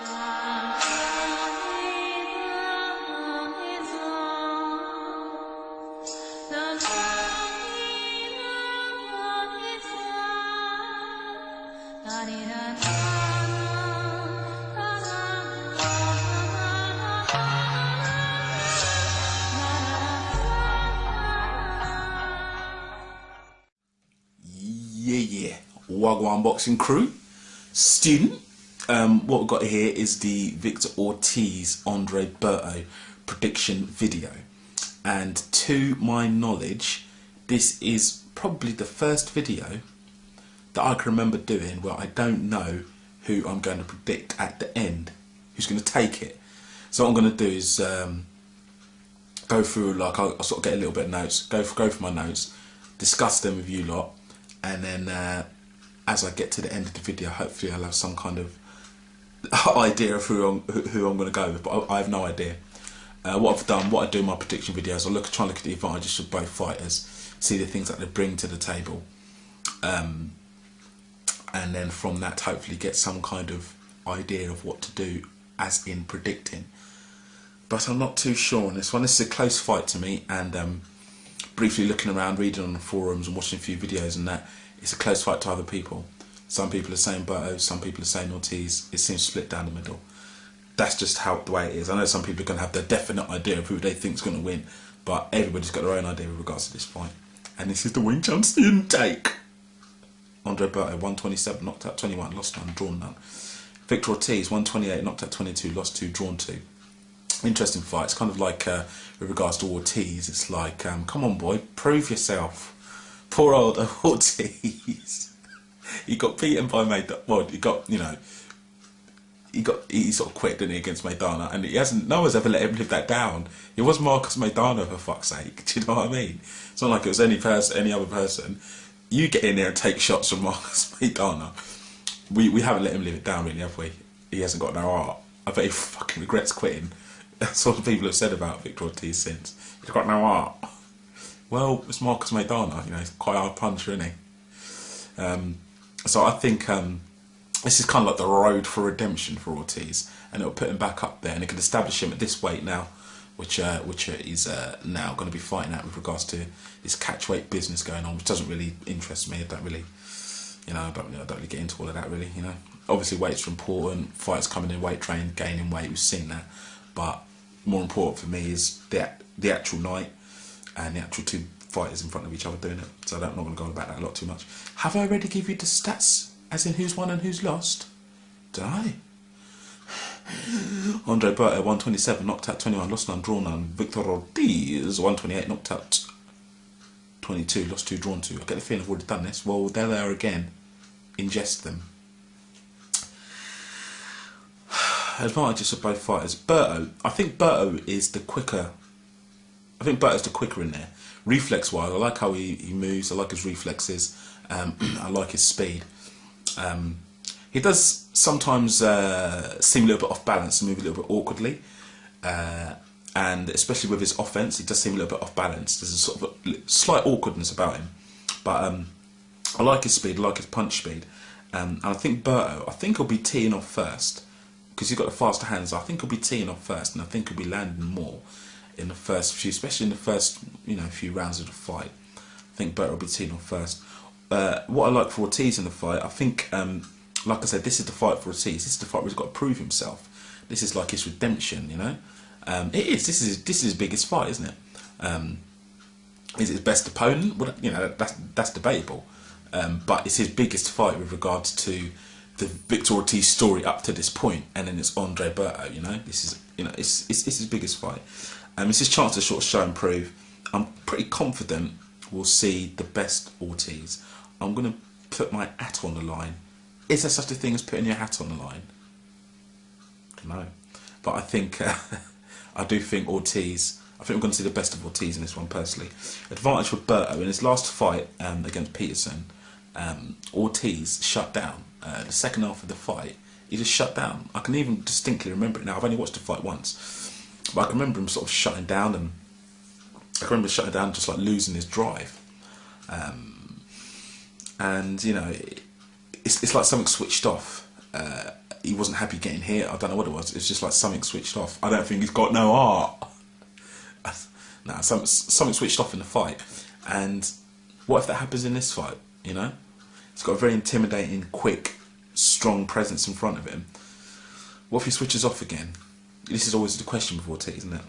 Yeah. Wagwan boxing crew. Student. What we've got here is the Victor Ortiz Andre Berto prediction video. And to my knowledge, this is probably the first video that I can remember doing where I don't know who I'm going to predict at the end, who's going to take it. So what I'm going to do is go through, like, I'll sort of get a little bit of notes, go for my notes, discuss them with you lot, and then as I get to the end of the video, hopefully I'll have some kind of idea of who I'm going to go with, but I have no idea. What I do in my prediction videos, I try and look at the advantages of both fighters, see the things that they bring to the table, and then from that hopefully get some kind of idea of what to do as in predicting. But I'm not too sure on this one. This is a close fight to me, and briefly looking around, reading on the forums and watching a few videos and that, it's a close fight to other people. Some people are saying Berto, some people are saying Ortiz. It seems split down the middle. That's just the way it is. I know some people are going to have their definite idea of who they think is going to win, but everybody's got their own idea with regards to this fight. And this is the Wing Chun student take. Andre Berto, 127, knocked out 21, lost none, drawn none. Victor Ortiz, 128, knocked out 22, lost 2, drawn 2. Interesting fight. It's kind of like, with regards to Ortiz, it's like, come on boy, prove yourself. Poor old Ortiz. He got beaten by Maidana. Well, he sort of quit, didn't he, against Maidana, and no one's ever let him live that down. It was Marcus Maidana, for fuck's sake. Do you know what I mean? It's not like it was any other person. You get in there and take shots from Marcus Maidana. We haven't let him live it down, really, have we? He hasn't got no heart. I bet he fucking regrets quitting. That's what people have said about Victor Ortiz since. He's got no heart. Well, it's Marcus Maidana, you know, he's quite a hard puncher, isn't he? So I think this is kind of like the road for redemption for Ortiz, and it'll put him back up there, and it can establish him at this weight now, which he's now going to be fighting at with regards to this catchweight business going on, which doesn't really interest me. I don't really get into all of that, really. You know, obviously weights are important. Fighters coming in weight train, gaining weight, we've seen that, but more important for me is the actual night and the actual two fighters in front of each other doing it. So I'm not going to go on about that a lot too much. Have I already give you the stats, as in who's won and who's lost? Did I? Andre Berto, 127, knocked out 21, lost none, drawn none. Victor Ortiz, 128, knocked out 22, lost 2, drawn 2. I get the feeling I've already done this. Well, there they are again. Ingest them. Advantages of both fighters. Berto, I think Berto is the quicker. I think Berto's the quicker in there. Reflex-wise, I like how he moves. I like his reflexes. I like his speed. He does sometimes seem a little bit off balance and move a little bit awkwardly. And especially with his offense, he does seem a little bit off balance. There's a sort of a slight awkwardness about him. But I like his speed. I like his punch speed. And I think Berto, he'll be teeing off first, because he's got the faster hands. I think he'll be teeing off first, and I think he'll be landing more in the first few, especially in the first few rounds of the fight. I think Berto will be teeing off first. What I like for Ortiz in the fight, I think, like I said, this is the fight for Ortiz. This is the fight where he's got to prove himself. This is like his redemption, you know. It is. This is his biggest fight, isn't it? Is it his best opponent? Well, you know, that's debatable. But it's his biggest fight with regards to the Victor Ortiz story up to this point, and then it's Andre Berto. You know, this is, it's his biggest fight. It's his chance to sort of show and prove. I'm pretty confident we'll see the best Ortiz. I'm going to put my hat on the line. Is there such a thing as putting your hat on the line? No. But I think, I do think Ortiz, I think we're going to see the best of Ortiz in this one, personally. Advantage for Berto, in his last fight against Peterson, Ortiz shut down. The second half of the fight, he just shut down. I can even distinctly remember it now. I've only watched the fight once, but I can remember him sort of shutting down, and I can remember shutting down, just like losing his drive. And you know, it's like something switched off. he wasn't happy getting hit. I don't know what it was. It's just like something switched off. I don't think he's got no heart. No, something switched off in the fight. And what if that happens in this fight? You know, he's got a very intimidating, quick, strong presence in front of him. What if he switches off again? This is always the question with Ortiz, isn't it?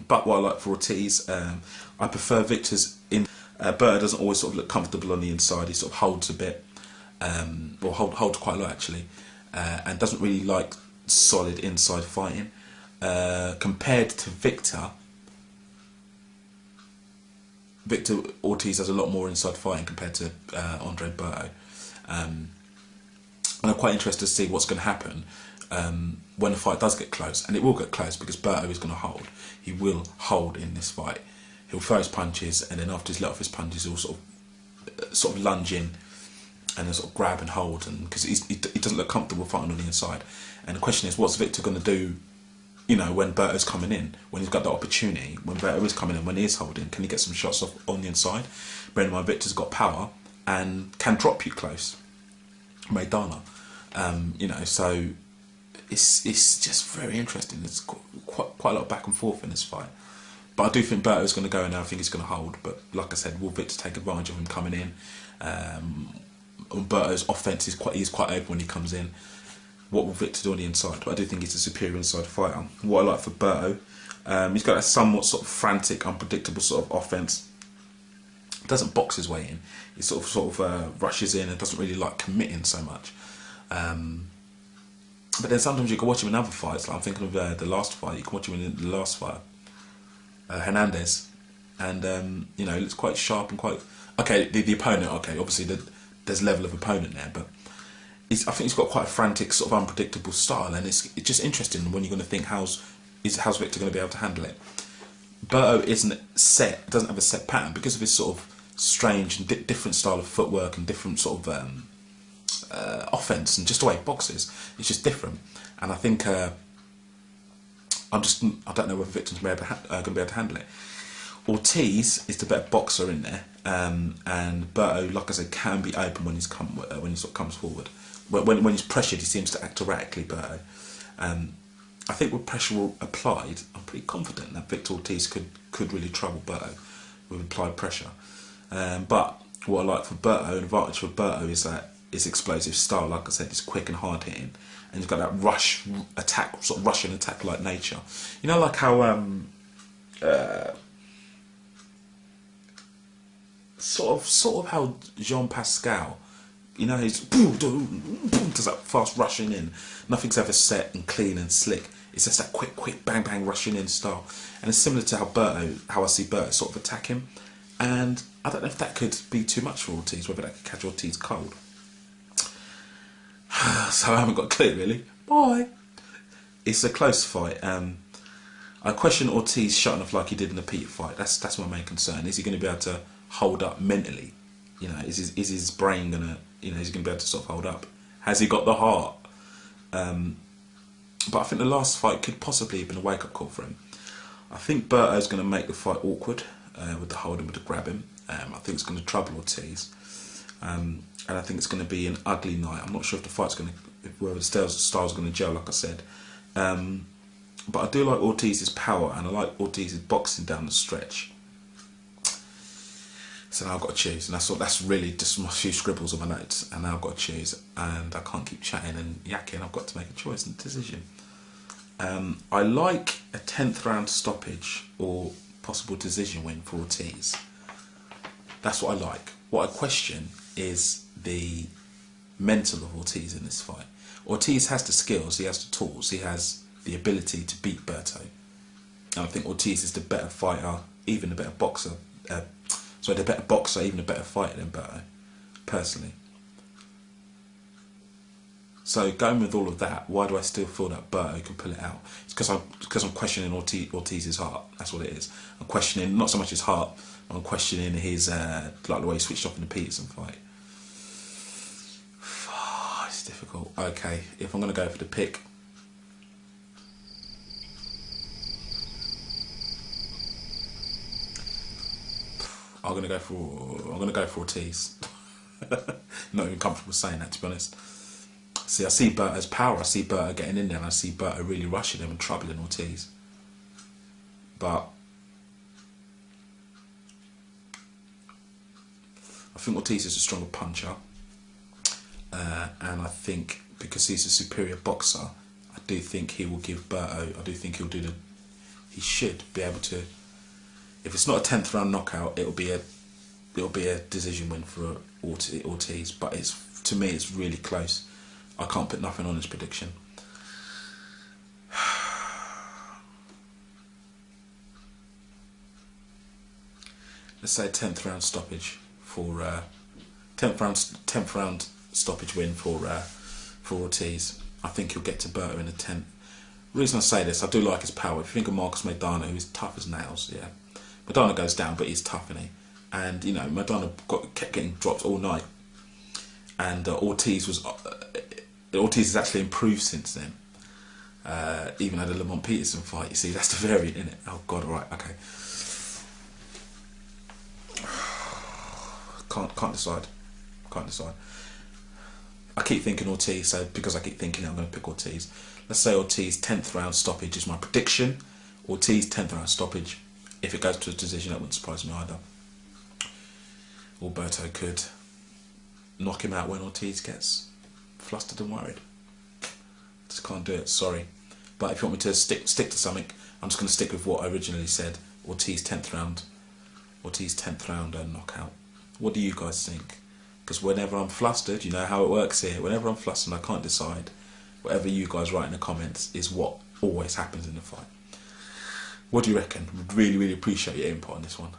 But what I like for Ortiz, I prefer Victor's in. Berto doesn't always sort of look comfortable on the inside. He sort of holds a bit, or holds quite a lot actually, and doesn't really like solid inside fighting. Compared to Victor Ortiz has a lot more inside fighting compared to Andre Berto. And I'm quite interested to see what's going to happen when the fight does get close, and it will get close because Berto is going to hold. He will hold in this fight. He'll throw his punches, and then after he's let off his punches, he'll sort of lunge in and then sort of grab and hold, and because he doesn't look comfortable fighting on the inside. And the question is, what's Victor going to do? You know, when Berto's coming in, when he's got the opportunity, when Berto is coming in, when he is holding, can he get some shots off on the inside? Bearing in mind, Victor's got power and can drop you close. Maidana, you know, so it's just very interesting. There's quite a lot of back and forth in this fight. But I do think Berto's going to go in there. I think he's going to hold. But like I said, will Victor take advantage of him coming in? Berto's offense is quite open when he comes in. What will Victor do on the inside? But I do think he's a superior inside fighter. What I like for Berto, he's got a somewhat sort of frantic, unpredictable sort of offense. Doesn't box his way in. He sort of rushes in and doesn't really like committing so much. But then sometimes you can watch him in other fights. Like I'm thinking of the last fight. You can watch him in the last fight, Hernandez, and you know, he looks quite sharp and quite okay. The opponent, okay, obviously there's level of opponent there, but I think he's got quite a frantic, sort of unpredictable style, and it's just interesting when you're going to think how's Victor going to be able to handle it. Berto isn't set, doesn't have a set pattern because of his sort of strange and different style of footwork and different sort of offense and just the way he boxes. It's just different, and I think I don't know whether Victor's going to be able to handle it. Ortiz is the better boxer in there, and Berto, like I said, can be open when he sort of comes forward. When he's pressured, he seems to act erratically, Berto. I think with pressure applied, I'm pretty confident that Victor Ortiz could really trouble Berto with applied pressure. But what I like for Berto, an advantage for Berto, is that his explosive style, like I said, is quick and hard hitting, and he's got that rush attack, sort of rushing attack like nature. You know, like how sort of how Jean Pascal, you know, he's does that fast rushing in. Nothing's ever set and clean and slick. It's just that quick bang bang rushing in style, and it's similar to how I see Berto sort of attack him. And I don't know if that could be too much for Ortiz, whether that could catch Ortiz cold. So I haven't got a clue really. Bye. It's a close fight. I question Ortiz shutting off like he did in the Peter fight. That's my main concern. Is he going to be able to hold up mentally? You know, is his brain gonna, you know, is he gonna be able to sort of hold up? Has he got the heart? But I think the last fight could possibly have been a wake-up call for him. I think Berto's going to make the fight awkward with the holding, with the grabbing. I think it's going to trouble Ortiz, and I think it's going to be an ugly night. I'm not sure if the fight's going to, whether the style's going to gel, like I said. But I do like Ortiz's power, and I like Ortiz's boxing down the stretch. So now I've got to choose, and that's really just my few scribbles on my notes, and now I've got to choose, and I can't keep chatting and yakking. I've got to make a choice and a decision. I like a 10th round stoppage or possible decision win for Ortiz. That's what I like. What I question is the mental of Ortiz in this fight. Ortiz has the skills, he has the tools, he has the ability to beat Berto. And I think Ortiz is the better fighter, even the better boxer. The better boxer, even a better fighter than Berto, personally. So going with all of that, why do I still feel that Berto can pull it out? It's because I'm questioning Ortiz's heart. That's what it is. I'm questioning not so much his heart. I'm questioning his like the way he switched off in the Peterson fight. It's difficult. Okay, if I'm going to go for the pick, I'm gonna go for Ortiz. Not even comfortable saying that, to be honest. See, I see Berto's power. I see Berto getting in there, and I see Berto really rushing him and troubling Ortiz. But I think Ortiz is a stronger puncher, and I think because he's a superior boxer, I do think he will give Berto. I do think he'll do the. He should be able to. If it's not a 10th round knockout, it'll be a decision win for Ortiz. But to me, it's really close. I can't put nothing on this prediction. Let's say 10th round stoppage for 10th round stoppage win for Ortiz. I think he'll get to Berto in the 10th. The reason I say this, I do like his power. If you think of Marcos Maidana, who's tough as nails, yeah. Maidana goes down, but he's tough, isn't he? And you know, Maidana kept getting dropped all night, and Ortiz has actually improved since then. Even had a Lamont Peterson fight. You see, that's the variant, isn't it? Oh God, all right, okay. Can't decide. I keep thinking Ortiz, so because I keep thinking it, I'm going to pick Ortiz. Let's say Ortiz 10th round stoppage is my prediction. Ortiz 10th round stoppage. If it goes to a decision, that wouldn't surprise me either. Or Berto could knock him out when Ortiz gets flustered and worried. Just can't do it, sorry. But if you want me to stick to something, I'm just going to stick with what I originally said. Ortiz 10th round knockout. What do you guys think? Because whenever I'm flustered, you know how it works here. Whenever I'm flustered and I can't decide, whatever you guys write in the comments is what always happens in the fight. What do you reckon? Would really, really appreciate your input on this one.